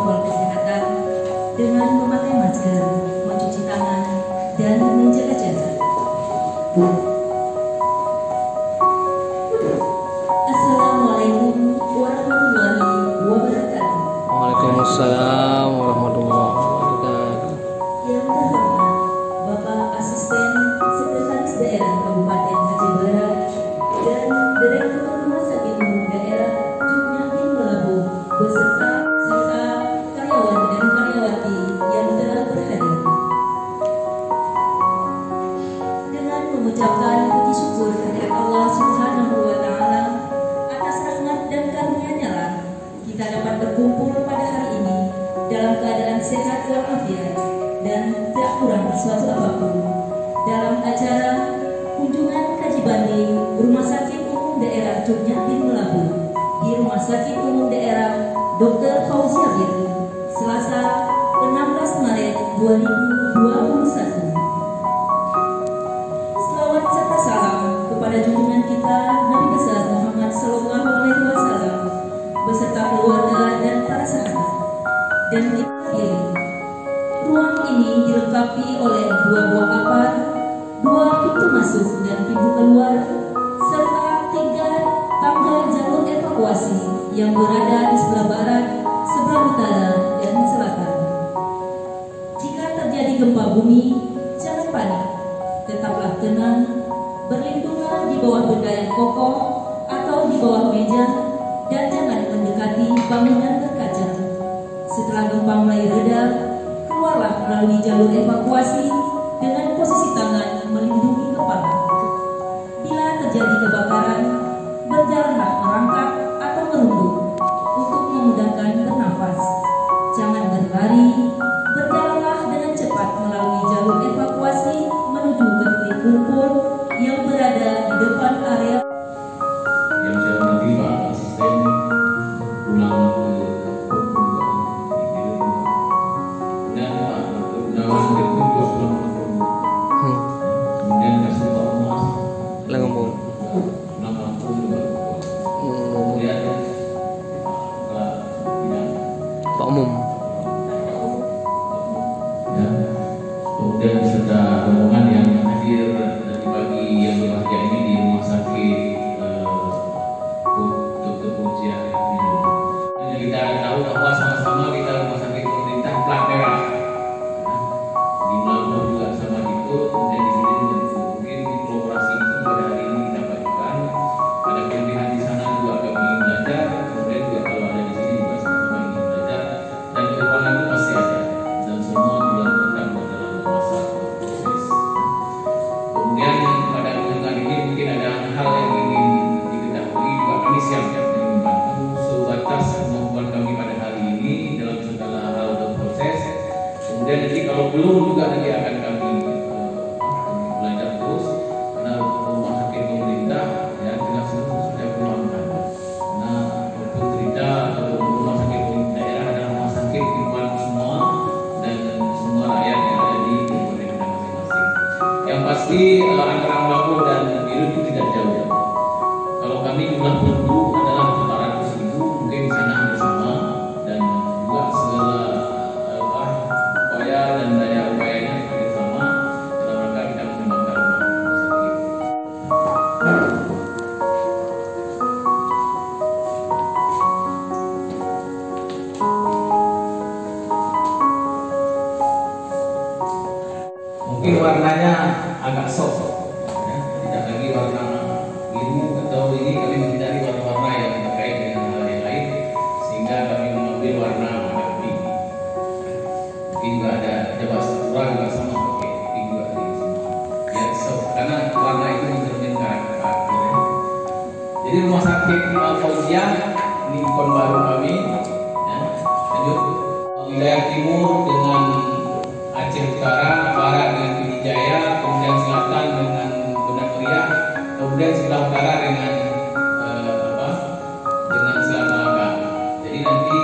protokol kesehatan dengan memakai masker, mencuci tangan, dan menjaga jarak. Assalamualaikum warahmatullahi wabarakatuh. Waalaikumsalam warahmatullahi wabarakatuh. Yang terhormat Bapak Asisten Sekretaris Daerah Kabupaten Aceh Barat dan Direktur Rumah Sakit Umum Daerah Jumnyatin Melabu beserta karyawan dan karyawati yang telah berhadir. Dengan mengucapkan puji syukur kehadirat Allah Subhanahu wa Ta'ala atas rahmat dan karunia-Nya lah kita dapat berkumpul pada hari ini dalam keadaan sehat walafiat dan tidak kurang suatu apapun dalam acara kunjungan kaji banding Rumah Sakit Umum Daerah Jumnyatin Melabu di Rumah Sakit Umum Daerah Dr. Fauzia Birri, Selasa 16 Maret 2021. Selawat serta salam kepada junjungan kita Nabi besar Muhammad Sallallahu Alaihi Wasallam beserta keluarga dan para sahabat. Dan kita pilih ruang ini dilengkapi oleh 2 buah apar, 2 pintu masuk dan pintu keluar, serta 3 tangga jalur evakuasi yang berada di sebelah barat, sebelah utara, dan selatan. Jika terjadi gempa bumi, jangan panik, tetaplah tenang, berlindunglah di bawah benda yang kokoh atau di bawah meja, dan jangan mendekati bangunan berkaca. Setelah gempa mulai reda, keluarlah melalui jalur evakuasi dengan posisi tangan melindungi kepala. Bila terjadi kebakaran, berjalanlah merangkak atau merunduk untuk memudahkan bernafas. Jangan berlari, berjalanlah dengan cepat melalui jalur evakuasi menuju ke titik kumpul yang berada di depan area. Yang saya hormati Pak Asisten pulang ke dan Pak Gunawan Direktur juga pulang ke kemudian kasih Pak Mas Lengembung. pulang kampung juga kemudian Pak Bidang Pak Umum. ya kemudian beserta rombongan yang hadir dari pagi yang berbahagia ini di rumah sakit Dr. Fauzia Birri. Kita tahu bahwa sama-sama kita rumah sakit pemerintah plat merah. Di Melabu juga sama itu, kemudian di sini juga mungkin di kolaborasi itu pada hari ini kita bagikan. Ada kelebihan di sana juga kami ingin belajar, kemudian juga kalau ada di sini juga sama-sama ingin belajar, dan kekurangan itu pasti ada, dan semua dilakukan dalam masa proses. Kemudian pada kunjungan ini mungkin ada hal yang ingin diketahui juga kami siap membantu sebatas kemampuan kami pada hari ini dalam segala hal dan proses. Kemudian nanti kalau belum juga nanti akan kami belajar terus karena rumah sakit pemerintah ya tidak semua sudah kembangkan. Karena walaupun cerita rumah sakit daerah adalah rumah sakit timbal semua dan semua rakyat yang ada di kabupaten masing-masing. Yang pasti antara Melabu dan Biru itu tidak jauh. Kalau kami jumlah penduduk adalah 400.000, mungkin di sana hampir sama, dan juga segala upaya dan daya upayanya hampir sama dalam rangka kita mengembangkan rumah sakit. Mungkin warnanya agak soft, ya, tidak lagi warna biru atau ini kami menghindari warna-warna yang terkait dengan hal yang lain sehingga kami mengambil warna pink. Mungkin juga ada jabat struktural juga sama pakai pink juga di sini. Ya, soft karena warna itu mencerminkan karakter. Ya. Jadi rumah sakit Fauzia ini ikon baru kami. Ya. Lanjut wilayah timur dengan Aceh Utara, barat dengan Pidijaya, kemudian selatan dengan Bendang Meriah, kemudian sebelah utara dengan dengan Selat Malaka. Jadi nanti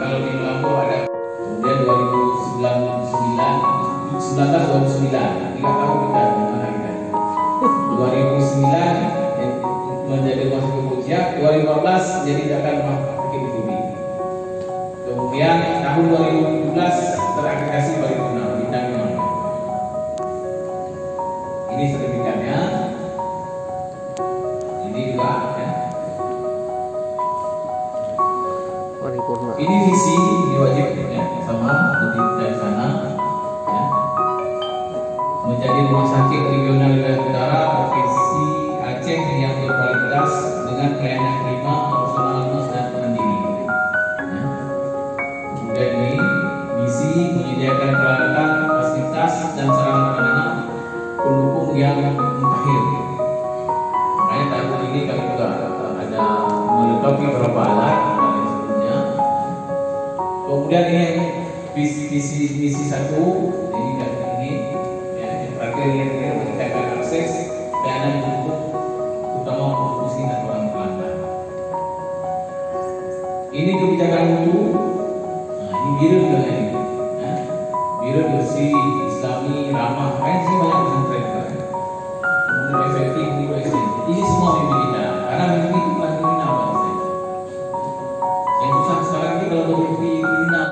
kalau di Melabu ada kemudian 1929 3 tahun kita mengenalkan 2009 menjadi rumah sakit Fauzia, 2015 jadi akan rumah sakit Bumi. Kemudian tahun 2017 terakreditasi paripurna bintang 5. Ini sertifikatnya. Ini juga ya. Paripurna. Ini visi, ini wajib ya, sama seperti dari sana ya. Menjadi rumah sakit regional wilayah utara provinsi Aceh yang berkualitas dengan pelayanan prima, profesional, nurse dan pendiri. Ya. Kemudian ini misi menyediakan peralatan, fasilitas dan sarana prasarana pendukung yang mutakhir. Makanya tahun ini kami juga ada melengkapi beberapa alat dan sebelumnya. Kemudian ini misi satu ini dan ini ya, yang terakhir ini meningkatkan akses pelayanan pendukung utama untuk muslim dan orang Belanda. Ini kebijakan mutu. Nah, ini biru juga ini. Ya. Biru bersih, Islami, ramah, kan sih banyak pesantren kan. Kemudian efektif, ini semua mimpi kita. Karena mimpi itu bukan kriminal bang. Yang susah sekarang ini kalau bermimpi kriminal.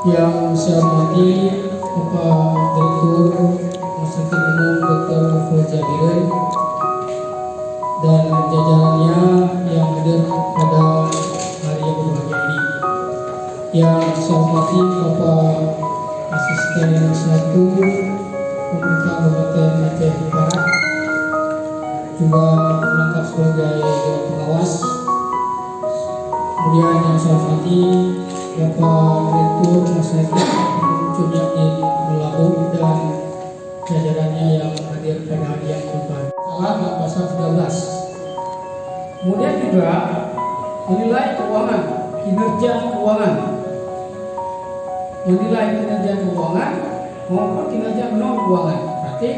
Yang saya hormati Bapak Direktur Rumah Sakit Umum Dr. Novel Jabirin dan jajarannya yang hadir pada hari yang berbahagia ini. Yang saya hormati Bapak Asisten 1 Pemerintah Kabupaten Aceh Barat, juga merangkap sebagai Dewan Pengawas. Kemudian yang saya hormati Bapak Direktur Rumah Sakit Cunyakin Melabu dan jajarannya yang hadir pada hari yang berbahagia. Salah pasal 13. Kemudian juga menilai keuangan, kinerja keuangan, menilai kinerja keuangan maupun kinerja non keuangan. Berarti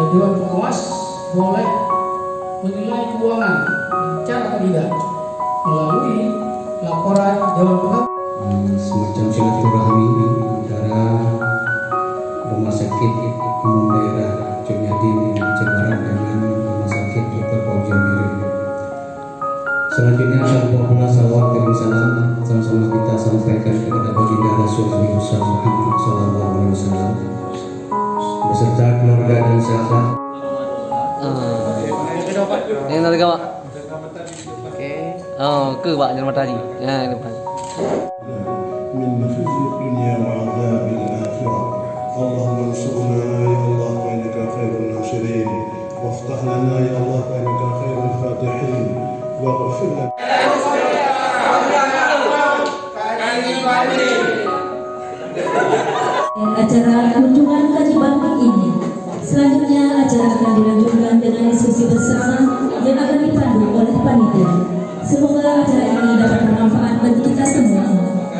Dewan Pengawas boleh menilai keuangan lancar atau tidak melalui laporan Dewan Pengawas. Semacam silaturahmi antara Rumah Sakit Umum Daerah Cunyakin Aceh Barat dengan Rumah Sakit Dr. Fauzi Jabirin. Selanjutnya tanpa pula salawat dan salam sama-sama kita sampaikan kepada baginda Rasulullah Muhammad SAW beserta keluarga dan sahabat. Yang tadi Pak. Oke. Oh, ke Pak Jalan Matahari. Ya, depan. من خزي الدنيا وعذاب الآخرة اللهم انصرنا يا الله فإنك خير الناصرين وافتح لنا يا الله فإنك خير الفاتحين واغفر لنا acara kunjungan kaji banding ini. Selanjutnya acara akan dilanjutkan dengan diskusi bersama yang akan dipandu oleh panitia. Semoga acara ini dapat bermanfaat bagi kita semua.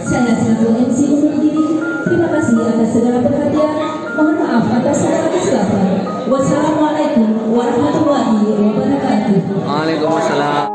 Saya selaku MC undur diri. Terima kasih atas segala perhatian. Mohon maaf atas segala kesilapan. Wassalamualaikum warahmatullahi wabarakatuh. Waalaikumsalam.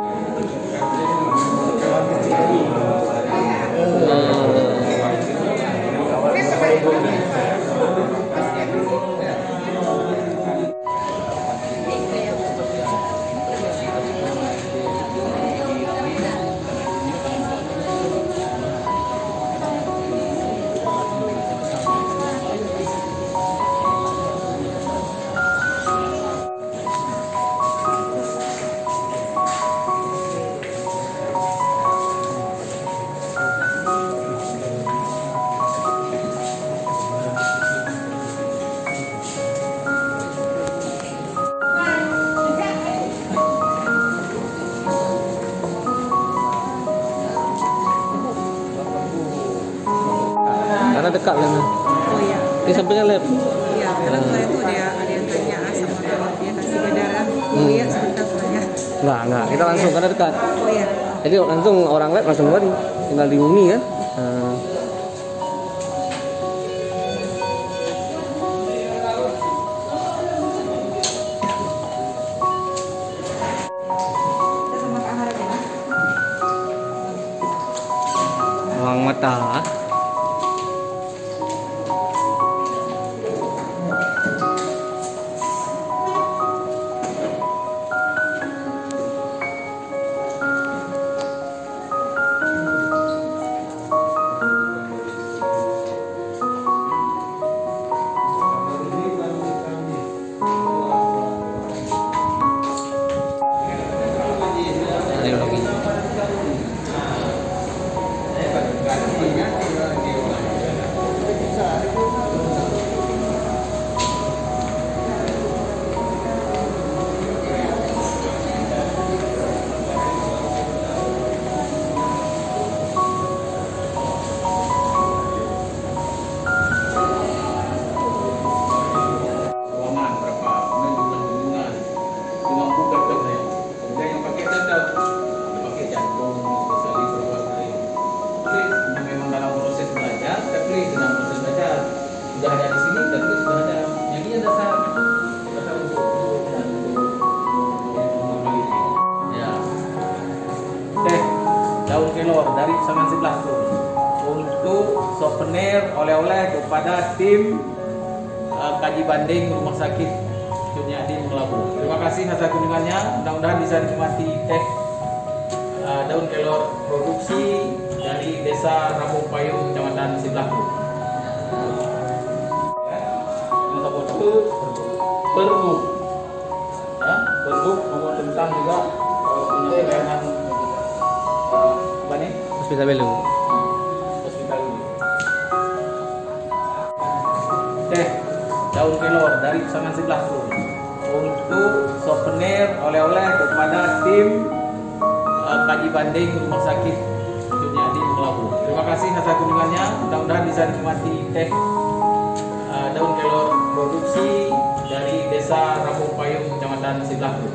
Karena dekat kan? Oh iya. Di sampingnya lab. Iya, karena kemarin tuh ada yang tanya sama dia kasih ke darah. Oh iya, sebentar banyak. Enggak, kita langsung karena dekat. Oh iya. Jadi langsung orang lab langsung keluar, tinggal diumumi kan. Ruang mata. Sudah ada di sini dan itu sudah ada. Yang ini dasar ya. Teh daun kelor dari pesanan sebelah tuh untuk souvenir oleh-oleh kepada tim kaji banding Rumah Sakit Cutnyadin Melabu. Terima kasih atas kunjungannya. Mudah-mudahan bisa dinikmati teh daun kelor produksi dari Desa Ramung Payung, Kecamatan Siblaku. Pergub ya, pergub nomor tentang juga punya pelayanan apa nih? Hospital Belu. Hospital Belu. Teh daun kelor dari pesanan sebelah tuh untuk souvenir oleh-oleh kepada tim kaji banding Rumah Sakit Cutnyadin Melabu. Terima kasih atas kunjungannya. Mudah-mudahan bisa dinikmati teh daun kelor produksi dari Desa Ramung Payung, Kecamatan Siblaku.